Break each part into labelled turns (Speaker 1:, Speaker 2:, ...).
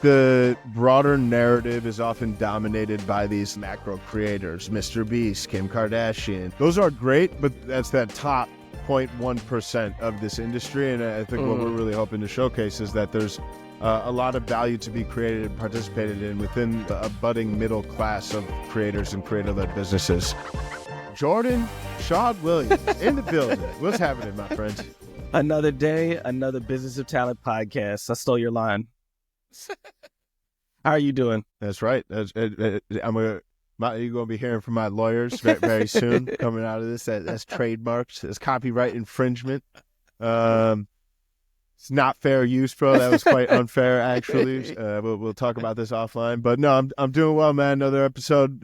Speaker 1: the broader narrative is often dominated by these macro creators, MrBeast, Kim Kardashian. Those are great, but that's that top 0.1% of this industry. And I think what we're really hoping to showcase is that there's a lot of value to be created and participated in within a budding middle class of creators and creator-led businesses. Jordan Shawn Williams in the building. What's happening, my friend?
Speaker 2: Another day, another Business of Talent podcast. I stole your line. How are you doing?
Speaker 1: That's right. You're going to be hearing from my lawyers very soon coming out of this. That's trademarked. That's copyright infringement. It's not fair use, bro. That was quite unfair, actually. We'll talk about this offline. But no, I'm doing well, man. Another episode,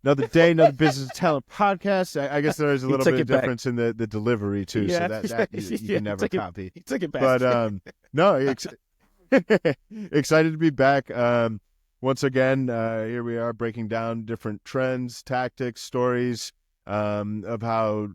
Speaker 1: another day, another Business of Talent podcast. I guess there is a little bit of difference in the delivery, too.
Speaker 2: Yeah.
Speaker 1: So that you can never copy.
Speaker 2: He took it back.
Speaker 1: But no, excited to be back. Once again, here we are breaking down different trends, tactics, stories of how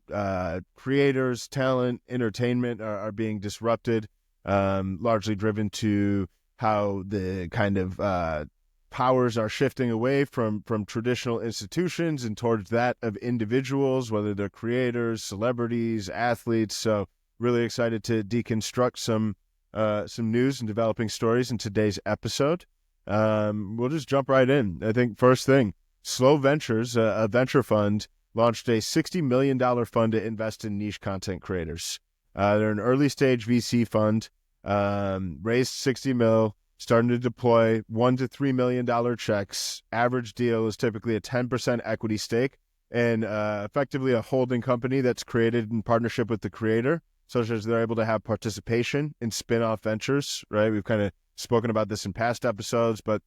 Speaker 1: creators, talent, entertainment are being disrupted, largely driven to how the kind of powers are shifting away from traditional institutions and towards that of individuals, whether they're creators, celebrities, athletes. So really excited to deconstruct some news and developing stories in today's episode. We'll just jump right in. I think first thing, Slow Ventures, a venture fund, launched a $60 million fund to invest in niche content creators. They're an early stage VC fund, raised 60 mil, starting to deploy $1 to $3 million checks. Average deal is typically a 10% equity stake and effectively a holding company that's created in partnership with the creator, such as they're able to have participation in spin-off ventures, right? We've kind of spoken about this in past episodes, but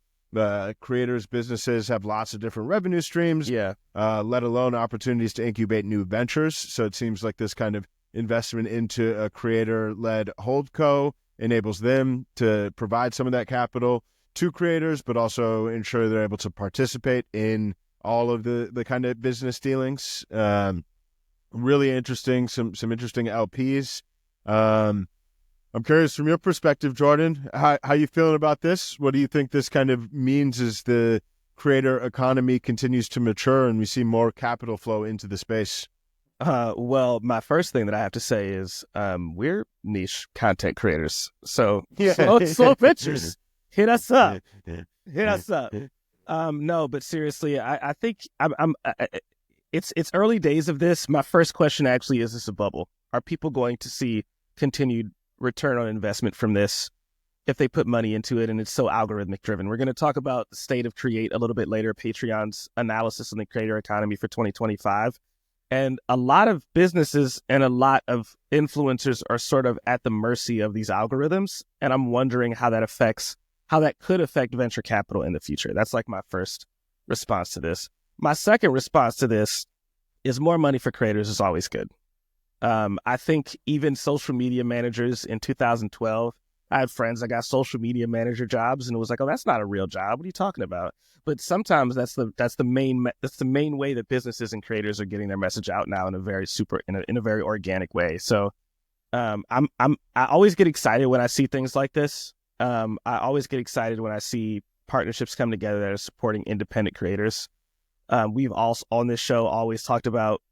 Speaker 1: creators' businesses have lots of different revenue streams, let alone opportunities to incubate new ventures. So it seems like this kind of investment into a creator-led holdco enables them to provide some of that capital to creators, but also ensure they're able to participate in all of the kind of business dealings. Really interesting, some interesting LPs. I'm curious from your perspective, Jordan, how you feeling about this? What do you think this kind of means as the creator economy continues to mature and we see more capital flow into the space?
Speaker 2: Well, my first thing that I have to say is we're niche content creators. So Slow Ventures, hit us up. Hit us up. No, but seriously, I think it's early days of this. My first question actually is this a bubble? Are people going to see continued return on investment from this if they put money into it and it's so algorithmic driven? We're going to talk about the state of Create a little bit later, Patreon's analysis on the creator economy for 2025. And a lot of businesses and a lot of influencers are sort of at the mercy of these algorithms. And I'm wondering how that could affect venture capital in the future. That's like my first response to this. My second response to this is more money for creators is always good. I think even social media managers in 2012, I had friends that got social media manager jobs and it was like, oh, that's not a real job. What are you talking about? But sometimes that's the main way that businesses and creators are getting their message out now in a very very organic way. So I always get excited when I see things like this. I always get excited when I see partnerships come together that are supporting independent creators. We've also on this show always talked about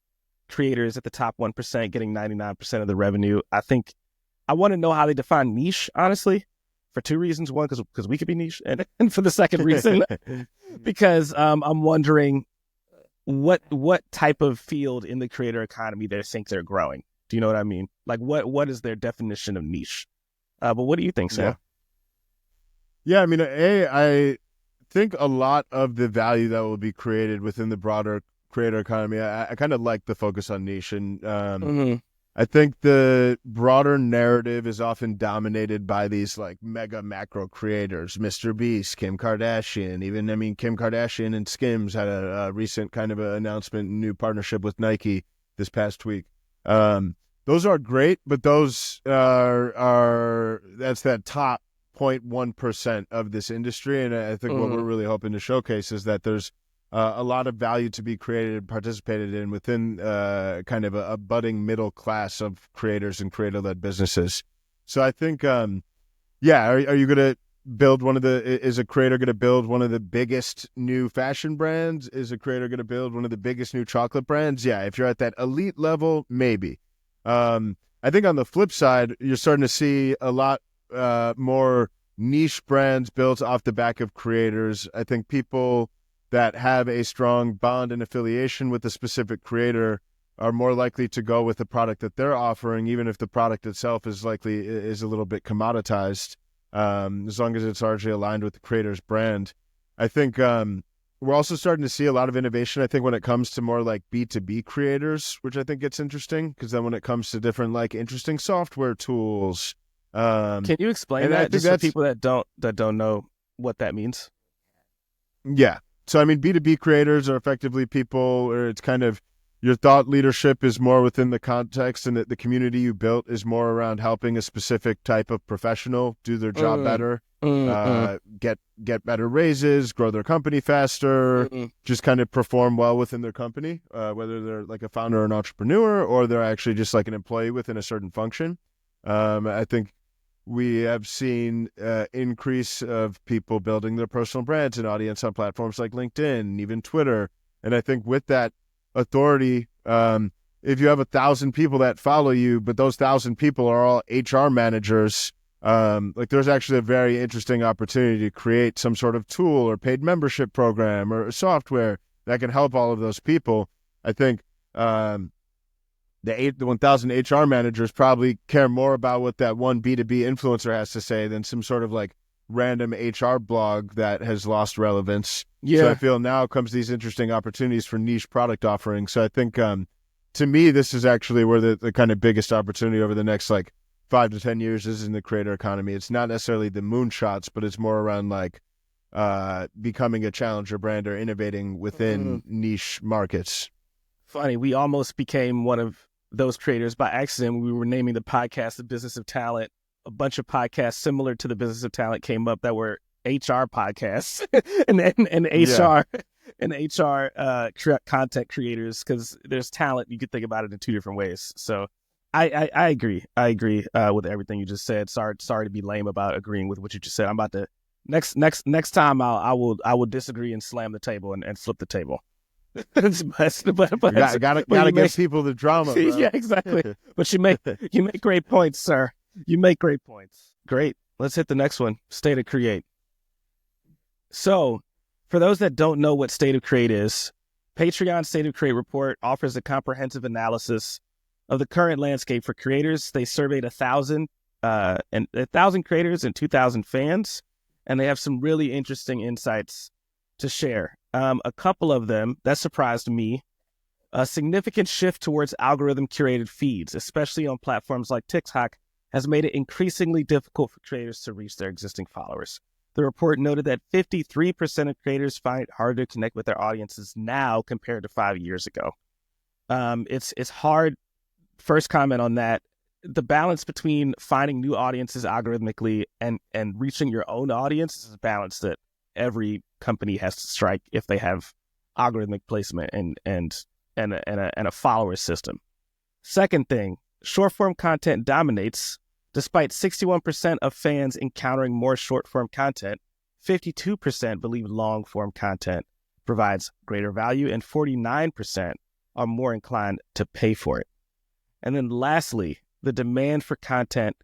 Speaker 2: creators at the top 1% getting 99% of the revenue. I want to know how they define niche, honestly, for two reasons. One, because we could be niche, and for the second reason, because I'm wondering what type of field in the creator economy they think they're growing. Do you know what I mean? Like what is their definition of niche? But what do you think, Sam?
Speaker 1: Yeah, I mean, I think a lot of the value that will be created within the broader creator economy, I kind of like the focus on niche, and I think the broader narrative is often dominated by these like mega macro creators, MrBeast, Kim Kardashian. Kim Kardashian and Skims had a recent kind of announcement, new partnership with Nike this past week. Those are great, but those that's that top 0.1% of this industry. And I think what we're really hoping to showcase is that there's a lot of value to be created and participated in within kind of a budding middle class of creators and creator-led businesses. So I think, are you going to build is a creator going to build one of the biggest new fashion brands? Is a creator going to build one of the biggest new chocolate brands? Yeah, if you're at that elite level, maybe. I think on the flip side, you're starting to see a lot more niche brands built off the back of creators. I think people that have a strong bond and affiliation with a specific creator are more likely to go with the product that they're offering, even if the product itself is a little bit commoditized, as long as it's largely aligned with the creator's brand. I think we're also starting to see a lot of innovation, I think, when it comes to more like B2B creators, which I think gets interesting, because then when it comes to different like interesting software tools.
Speaker 2: Can you explain that just for people that don't know what that means?
Speaker 1: Yeah. So, I mean, B2B creators are effectively people, or it's kind of your thought leadership is more within the context, and the community you built is more around helping a specific type of professional do their job better, get better raises, grow their company faster, just kind of perform well within their company, whether they're like a founder or an entrepreneur, or they're actually just like an employee within a certain function. I think we have seen increase of people building their personal brands and audience on platforms like LinkedIn and even Twitter. And I think with that authority, if you have 1,000 people that follow you, but those 1,000 people are all HR managers, like there's actually a very interesting opportunity to create some sort of tool or paid membership program or software that can help all of those people. I think the 1,000 HR managers probably care more about what that one B2B influencer has to say than some sort of like random HR blog that has lost relevance. Yeah. So I feel now comes these interesting opportunities for niche product offerings. So I think to me, this is actually where the kind of biggest opportunity over the next like 5 to 10 years is in the creator economy. It's not necessarily the moonshots, but it's more around like becoming a challenger brand or innovating within niche markets.
Speaker 2: Funny, we almost became one of those creators by accident. We were naming the podcast The Business of Talent. A bunch of podcasts similar to The Business of Talent came up that were HR podcasts and HR content creators, because there's talent. You could think about it in two different ways. So I agree. I agree with everything you just said. Sorry to be lame about agreeing with what you just said. I'm about to next time I will disagree and slam the table and flip the table. but
Speaker 1: gotta give people the drama, bro.
Speaker 2: Yeah, exactly. But you make great points, sir. You make great points. Great. Let's hit the next one. State of Create. So, for those that don't know what State of Create is, Patreon State of Create report offers a comprehensive analysis of the current landscape for creators. They surveyed 1,000 creators and 2,000 fans, and they have some really interesting insights to share. A couple of them that surprised me: a significant shift towards algorithm curated feeds, especially on platforms like TikTok, has made it increasingly difficult for creators to reach their existing followers. The report noted that 53% of creators find it harder to connect with their audiences now compared to 5 years ago. It's hard. First comment on that: the balance between finding new audiences algorithmically and reaching your own audience is a balance that every company has to strike if they have algorithmic placement and a follower system. Second thing, short form content dominates. Despite 61% of fans encountering more short form content, 52% believe long form content provides greater value, and 49% are more inclined to pay for it. And then lastly, the demand for constant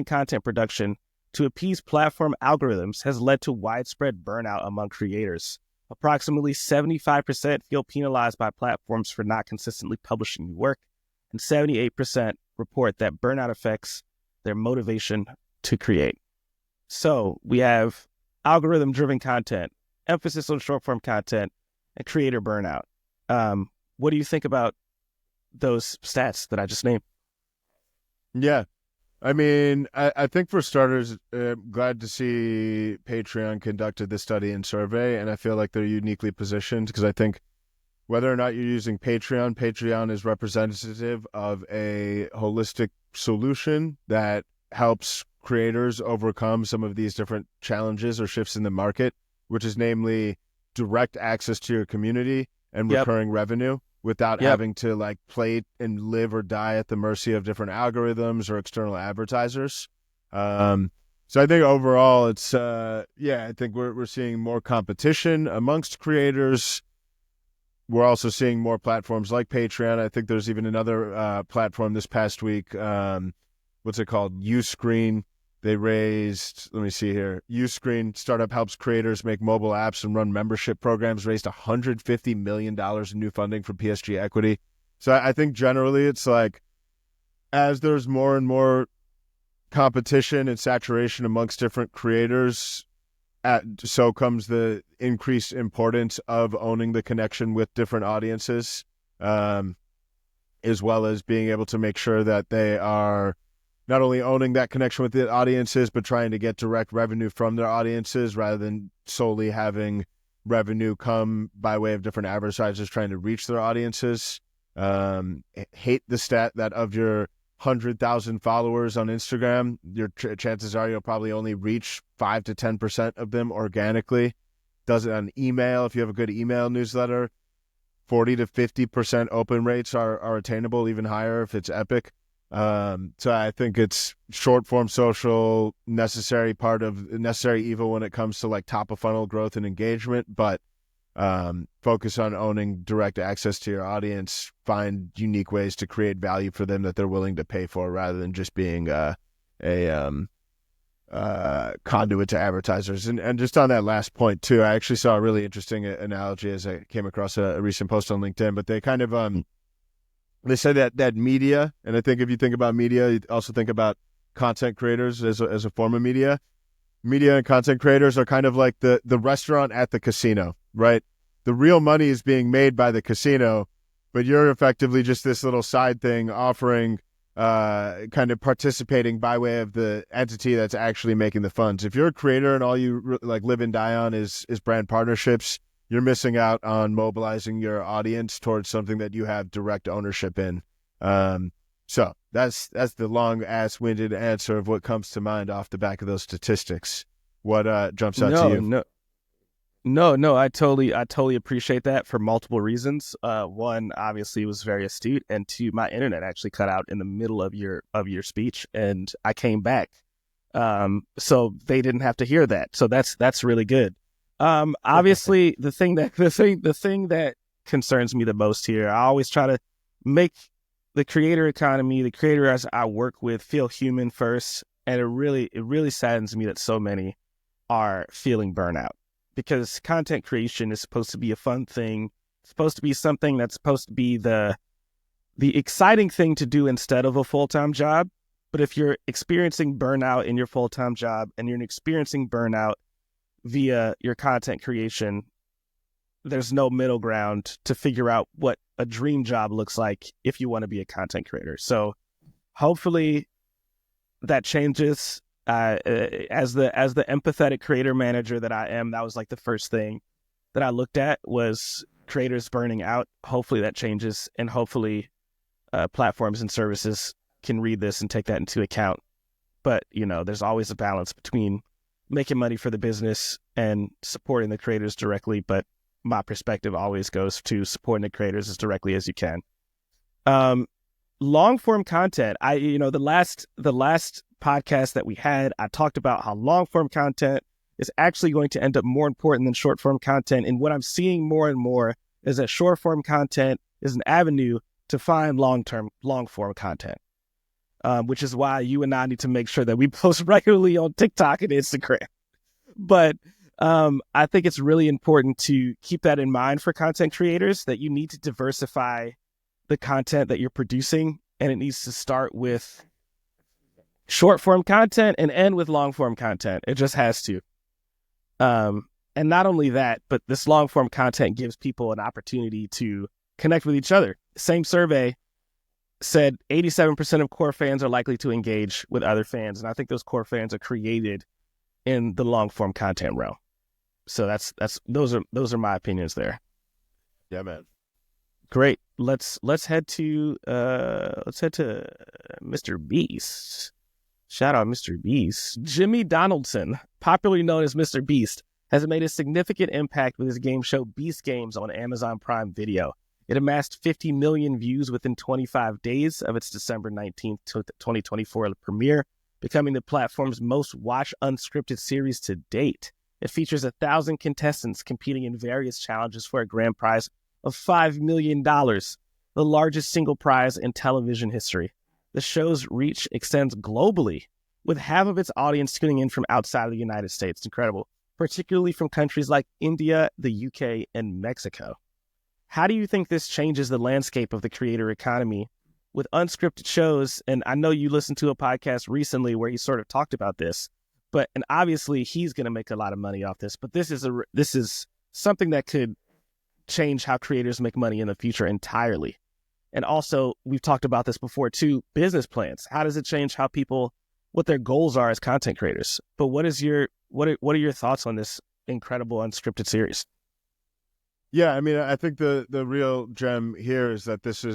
Speaker 2: content production to appease platform algorithms has led to widespread burnout among creators. Approximately 75% feel penalized by platforms for not consistently publishing new work, and 78% report that burnout affects their motivation to create. So we have algorithm-driven content, emphasis on short-form content, and creator burnout. What do you think about those stats that I just named?
Speaker 1: Yeah. I mean, I think for starters, glad to see Patreon conducted this study and survey, and I feel like they're uniquely positioned because I think whether or not you're using Patreon is representative of a holistic solution that helps creators overcome some of these different challenges or shifts in the market, which is namely direct access to your community and recurring revenue without having to like play and live or die at the mercy of different algorithms or external advertisers. So I think overall, it's I think we're seeing more competition amongst creators. We're also seeing more platforms like Patreon. I think there's even another platform this past week. What's it called? Uscreen. They raised, let me see here. Uscreen startup helps creators make mobile apps and run membership programs. Raised $150 million in new funding from PSG Equity. So I think generally it's like as there's more and more competition and saturation amongst different creators, so comes the increased importance of owning the connection with different audiences, as well as being able to make sure that they are not only owning that connection with the audiences, but trying to get direct revenue from their audiences rather than solely having revenue come by way of different advertisers trying to reach their audiences. Hate the stat that of your 100,000 followers on Instagram, your chances are you'll probably only reach 5 to 10% of them organically. Does it on email? If you have a good email newsletter, 40 to 50% open rates are attainable, even higher if it's epic. So I think it's short form social, necessary evil when it comes to like top of funnel growth and engagement, but focus on owning direct access to your audience, find unique ways to create value for them that they're willing to pay for rather than just being a conduit to advertisers. And just on that last point too, I actually saw a really interesting analogy as I came across a recent post on LinkedIn, but they kind of, they say that media, and I think if you think about media, you also think about content creators as a form of media. Media and content creators are kind of like the restaurant at the casino, right? The real money is being made by the casino, but you're effectively just this little side thing offering, kind of participating by way of the entity that's actually making the funds. If you're a creator and all you like live and die on is brand partnerships, you're missing out on mobilizing your audience towards something that you have direct ownership in. So that's the long ass-winded answer of what comes to mind off the back of those statistics. What jumps out to you?
Speaker 2: No. I totally appreciate that for multiple reasons. One, obviously, it was very astute, and two, my internet actually cut out in the middle of your speech, and I came back, so they didn't have to hear that. So that's really good. Obviously, the thing that concerns me the most here, I always try to make the creator economy, the creators I work with, feel human first, and it really saddens me that so many are feeling burnout, because content creation is supposed to be a fun thing. It's supposed to be something that's supposed to be the exciting thing to do instead of a full-time job. But if you're experiencing burnout in your full-time job and you're experiencing burnout via your content creation, there's no middle ground to figure out what a dream job looks like if you want to be a content creator. So hopefully that changes. As the empathetic creator manager that I am, that was like the first thing that I looked at was creators burning out. Hopefully that changes, and hopefully platforms and services can read this and take that into account. But, there's always a balance between making money for the business and supporting the creators directly. But my perspective always goes to supporting the creators as directly as you can. Long form content. The last podcast that we had, I talked about how long form content is actually going to end up more important than short form content. And what I'm seeing more and more is that short form content is an avenue to find long form content, which is why you and I need to make sure that we post regularly on TikTok and Instagram. But I think it's really important to keep that in mind for content creators, that you need to diversify the content that you're producing, and it needs to start with short form content and end with long form content. It just has to. And not only that, but this long form content gives people an opportunity to connect with each other. Same survey said 87% of core fans are likely to engage with other fans, and I think those core fans are created in the long form content realm. So those are my opinions there.
Speaker 1: Yeah, man.
Speaker 2: Great. Let's head to MrBeast. Shout out MrBeast. Jimmy Donaldson, popularly known as MrBeast, has made a significant impact with his game show Beast Games on Amazon Prime Video. It amassed 50 million views within 25 days of its December 19th, 2024 premiere, becoming the platform's most watched unscripted series to date. It features 1,000 contestants competing in various challenges for a grand prize of $5 million, the largest single prize in television history. The show's reach extends globally, with half of its audience tuning in from outside of the United States. Incredible. Particularly from countries like India, the UK, and Mexico. How do you think this changes the landscape of the creator economy with unscripted shows? And I know you listened to a podcast recently where he sort of talked about this, and obviously he's going to make a lot of money off this, but this is something that could change how creators make money in the future entirely. And also, we've talked about this before too, business plans. How does it change how what their goals are as content creators? But what are your thoughts on this incredible unscripted series?
Speaker 1: Yeah, I mean, I think the real gem here is that this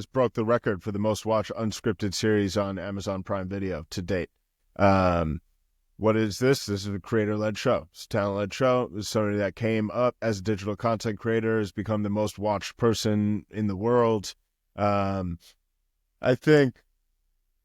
Speaker 1: broke the record for the most watched unscripted series on Amazon Prime Video to date. What is this? This is a creator-led show. It's a talent-led show. It's somebody that came up as a digital content creator, has become the most watched person in the world. I think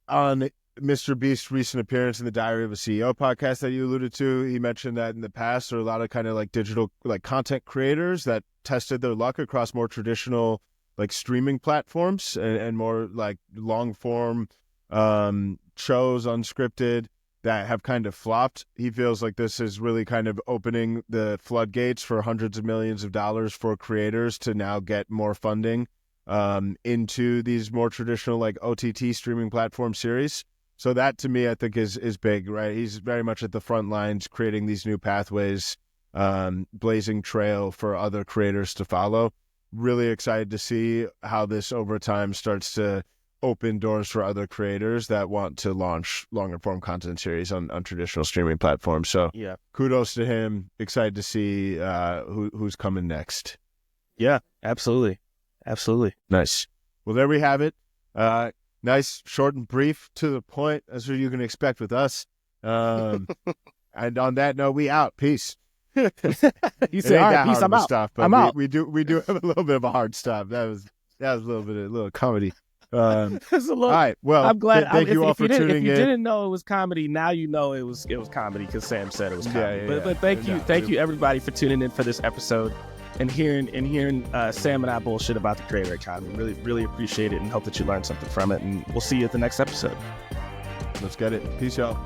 Speaker 1: on MrBeast's recent appearance in the Diary of a CEO podcast that you alluded to, he mentioned that in the past there are a lot of kind of like digital like content creators that tested their luck across more traditional like streaming platforms and more like long form shows, unscripted, that have kind of flopped. He feels like this is really kind of opening the floodgates for hundreds of millions of dollars for creators to now get more funding into these more traditional like OTT streaming platform series. So that to me, I think is big, right? He's very much at the front lines, creating these new pathways, blazing trail for other creators to follow. Really excited to see how this over time starts to open doors for other creators that want to launch longer form content series on traditional streaming platforms. So yeah, kudos to him. Excited to see who's coming next.
Speaker 2: Yeah, absolutely. Absolutely.
Speaker 1: Nice. Well, there we have it. Nice, short and brief, to the point. That's what you can expect with us. And on that note, we out. Peace.
Speaker 2: You say, all right, peace, I'm out.
Speaker 1: Stuff, but I'm out. We do have a little bit of a hard stop. That was a little comedy. All right. Well,
Speaker 2: I'm glad.
Speaker 1: Thank you all for tuning in.
Speaker 2: If you didn't know it was comedy, now you know it was comedy because Sam said it was comedy. But thank you everybody for tuning in for this episode and hearing Sam and I bullshit about the creator economy. Really, really appreciate it and hope that you learned something from it. And we'll see you at the next episode.
Speaker 1: Let's get it. Peace, y'all.